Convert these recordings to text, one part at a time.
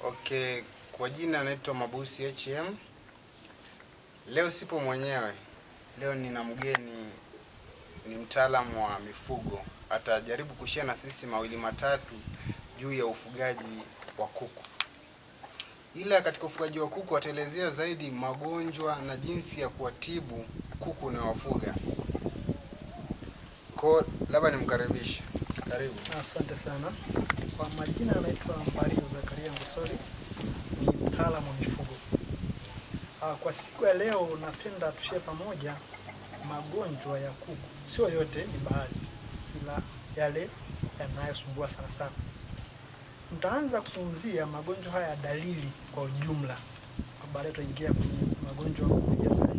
Okay, kwa jina naitwa Mabusi HM. Leo sipo mwenyewe. Leo nina mgeni, ni mtaalamu wa mifugo. Atajaribu kushare na sisi mawili matatu juu ya ufugaji wa kuku. Ila katika ufugaji wa kuku ataelezea zaidi magonjwa na jinsi ya kuwatibu kuku unaowafuga. Kwa labda nimkaribishe. Karibu. Asante sana. Kwa majina anaitwa Mario Zakaria Ngosori, ni mtaalamu wa mifugo. Kwa siku ya leo napenda tushare pamoja magonjwa ya kuku. Sio yote, ni baadhi, ila yale yanayosumbua sana sana. Nitaanza kuzungumzia magonjwa haya, dalili kwa ujumla. Baadaye tutaingia kwenye magonjwa moja baada ya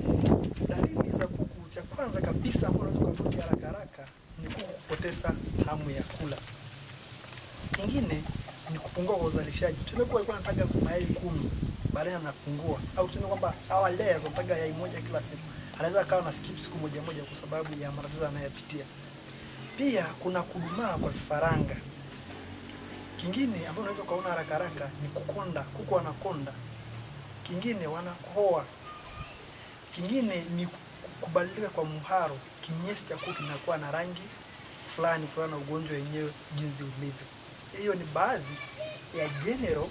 nyingine. Dalili za kuku, cha kwanza kabisa ambacho unaweza kukuta haraka ni kuku kupoteza hamu ya kula. Kingine ni kupungua kwa uzalishaji. Tuseme kwa alikuwa anataka mayai 10, baadaye anapungua. Au tuseme kwamba hawa layers wanataka yai moja kila siku, anaweza akawa na skip siku moja kwa sababu ya matatizo anayopitia. Pia kuna kudumaa kwa vifaranga. Kingine ambacho unaweza kuona haraka ni kukonda, kuku wanakonda. Kingine wanakohoa. Kingine ni kubadilika kwa muharo, kinyesi cha kuku kinakuwa na rangi fulani kutokana na ugonjwa wenyewe jinsi ulivyo. Hiyo ni baadhi ya general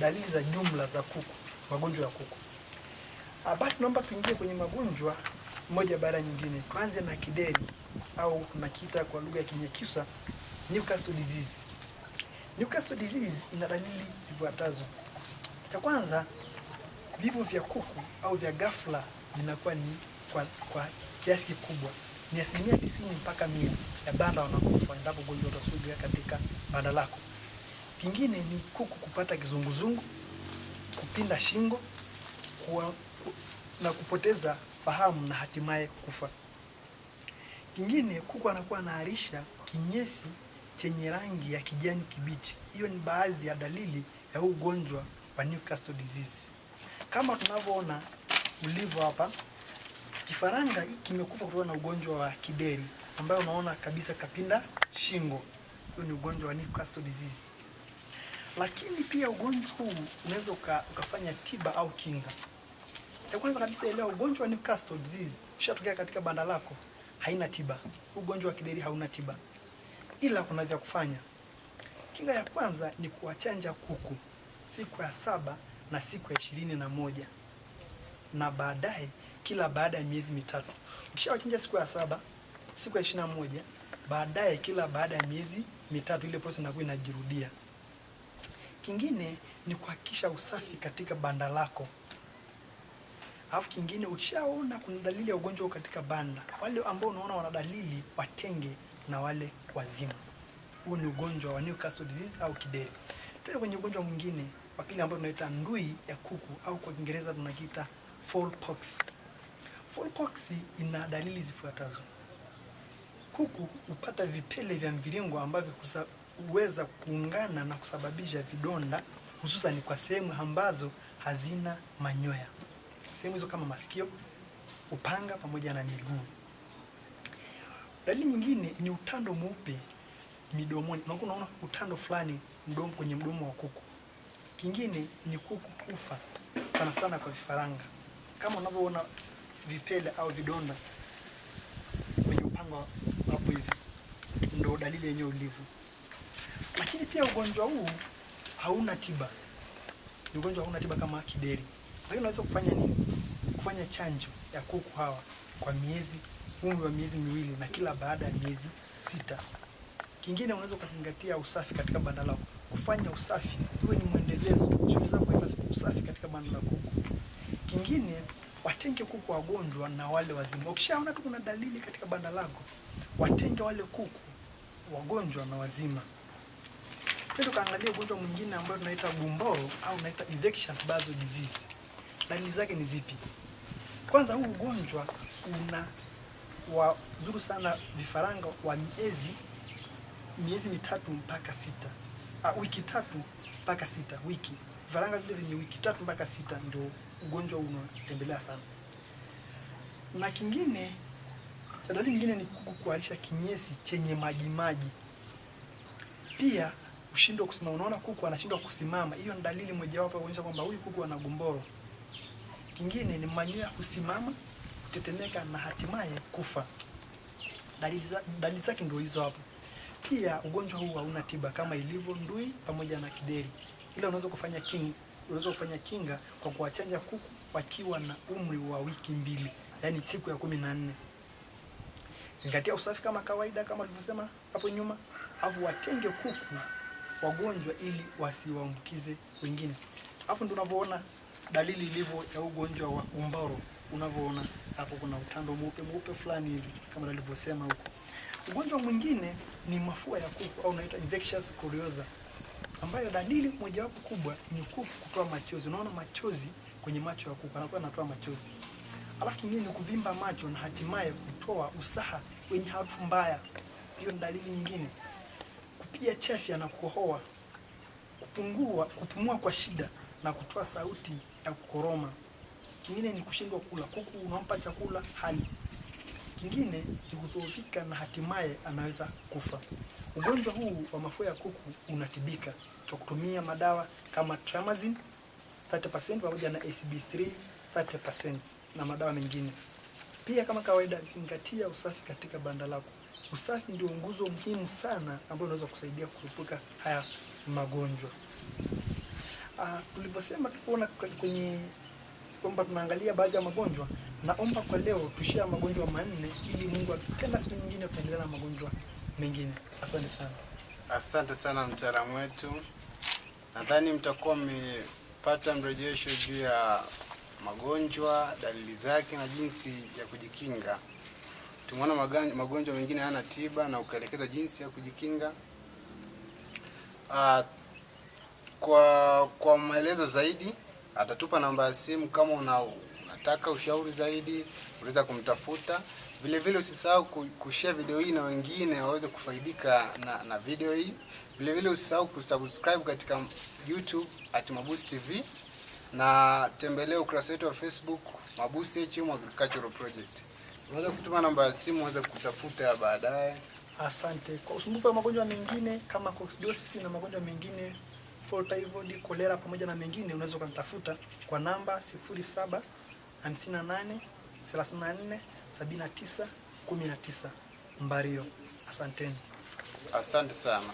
dalili za jumla za kuku, magonjwa ya kuku. Basi naomba tuingie kwenye magonjwa moja baada ya nyingine. Tuanze na kideri au tunakiita kwa lugha ya Kinyakyusa Newcastle disease. Newcastle disease ina dalili zifuatazo. Cha kwanza, vifo vya kuku au vya ghafla vinakuwa ni kwa kiasi kikubwa. Ni 90% mpaka 100% ya banda wanakufa endapo ugonjwa utasuga katika banda lako. Kingine ni kuku kupata kizunguzungu, kupinda shingo, na kupoteza fahamu na hatimaye kufa. Kingine, kuku anakuwa anaharisha kinyesi chenye rangi ya kijani kibichi. Hiyo ni baadhi ya dalili ya ugonjwa wa Newcastle disease. Kama tunavyoona ulivyo hapa, kifaranga kimekufa kutokana na ugonjwa wa kideri ambayo unaona kabisa kapinda shingo. Hiyo ni ugonjwa wa Newcastle disease. Lakini pia ugonjwa huu unaweza ukafanya tiba au kinga. Cha kwanza kabisa, elewa ugonjwa wa Newcastle disease ushatokea katika banda lako, haina tiba. Ugonjwa wa kideri hauna tiba, ila kuna vya kufanya. Kinga ya kwanza ni kuwachanja kuku siku ya 7 na siku ya 21, na baadaye kila baada ya miezi 3. Ukishawachanja siku ya 7, siku ya 21, baadaye kila baada ya miezi 3, ile process inakuwa inajirudia. Kingine ni kuhakikisha usafi katika banda lako. Alafu kingine, ukishaona kuna dalili ya ugonjwa katika banda, wale ambao unaona wana dalili watenge na wale wazima. Huu ni ugonjwa wa Newcastle disease au kideri. Tuende kwenye ugonjwa mwingine wa pili ambao tunaita ndui ya kuku au kwa Kiingereza tunakiita fowlpox. Fowlpox ina dalili zifuatazo. Kuku hupata vipele vya mviringo ambavyo huweza kuungana na kusababisha vidonda, hususan kwa sehemu ambazo hazina manyoya. Sehemu hizo kama masikio, upanga pamoja na miguu. Dalili nyingine ni utando mweupe midomoni. Unaona utando fulani kwenye mdomo wa kuku. Kingine ni kuku kufa sana sana kwa vifaranga. Kama unavyoona vipele au vidonda kwenye upanga hapo hivi, ndio dalili yenyewe ulivyo. Lakini pia ugonjwa huu hauna tiba. Ni ugonjwa hauna tiba kama kideri. Lakini unaweza kufanya nini? Kufanya chanjo ya kuku hawa kwa umri wa miezi 2 na kila baada ya miezi 6. Kingine, unaweza kuzingatia usafi katika banda lako. Kufanya usafi iwe ni muendelezo, shughuli zako kwa usafi katika banda la kuku. Kingine, watenge kuku wagonjwa na wale wazima. Ukishaona tu kuna dalili katika banda lako, watenge wale kuku wagonjwa na wazima. Twende kaangalia ugonjwa mwingine ambao tunaita gumboro au tunaita infectious basal disease. Dalili zake ni zipi? Kwanza, huu ugonjwa wazuru sana vifaranga wa miezi 3 mpaka 6. Wiki 3 mpaka 6 wiki. Vifaranga vile vyenye wiki 3 mpaka 6 ndio ugonjwa unatembelea sana. Na kingine, dalili nyingine ni kuku kuharisha kinyesi chenye maji. Pia kushindwa kusimama. Unaona kuku anashindwa kusimama, hiyo ni dalili mojawapo ya kuonyesha kwamba huyu kuku ana gumboro. Kingine ni manyoya kusimama, kutetemeka na hatimaye kufa. Dalili zake ndio hizo hapo. Pia ugonjwa huu hauna tiba kama ilivyo ndui pamoja na kideri. Ila unaweza kufanya kinga kwa kuwachanja kuku wakiwa na umri wa wiki 2, yani siku ya 14. Zingatia usafi kama kawaida kama nilivyosema hapo nyuma, alafu watenge kuku wagonjwa ili wasiwaambukize wengine. Hapo ndio unavyoona dalili ilivyo ya ugonjwa wa gumboro. Unavyoona hapo kuna utando mweupe fulani hivi kama nilivyosema huko. Ugonjwa mwingine ni mafua ya kuku au unaitwa infectious coryza, ambayo dalili mojawapo kubwa ni kuku kutoa machozi. Unaona machozi kwenye macho ya kuku, anakuwa anatoa machozi. Alafu kingine ni kuvimba macho na hatimaye kutoa usaha wenye harufu mbaya. Hiyo ni dalili nyingine. Kupiga chafya na kukohoa, kupumua kwa shida na kutoa sauti ya kukoroma. Kingine ni kushindwa kula. Kuku unampa chakula hali. Kingine ni kudhoofika na hatimaye anaweza kufa. Ugonjwa huu wa mafua ya kuku unatibika kwa kutumia madawa kama Trimazine 30% pamoja na ACB3 30% na madawa mengine. Pia kama kawaida, zingatia usafi katika banda lako. Usafi ndio nguzo muhimu sana ambayo unaweza kusaidia kuepuka haya magonjwa. Tulivyosema tuliona kwenye kwamba tunaangalia baadhi ya magonjwa, naomba kwa leo tushia magonjwa 4 ili Mungu akipenda siku nyingine tutaendelea na magonjwa mengine. Asante sana. Asante sana mtaalamu wetu. Nadhani mtakuwa mmepata mrejesho juu ya magonjwa, dalili zake na jinsi ya kujikinga. Tumeona magonjwa mengine hayana tiba na ukaelekeza jinsi ya kujikinga. Kwa maelezo zaidi atatupa namba ya simu. Kama unataka ushauri zaidi unaweza kumtafuta. Vile vile usisahau kushare video hii na wengine waweze kufaidika na video hii. Vile vile usisahau kusubscribe katika YouTube @MabusTV na tembelea ukurasa wetu wa Facebook Mabusi HM Agricultural Project. Unaweza kutuma namba ya simu uweze kutafuta baadaye. Asante. Kwa usumbufu wa magonjwa mengine kama coccidiosis na magonjwa mengine fall typhoid, cholera pamoja na mengine, unaweza kunitafuta kwa namba 0758 34 79 19. Mbario. Asanteni. Asante sana.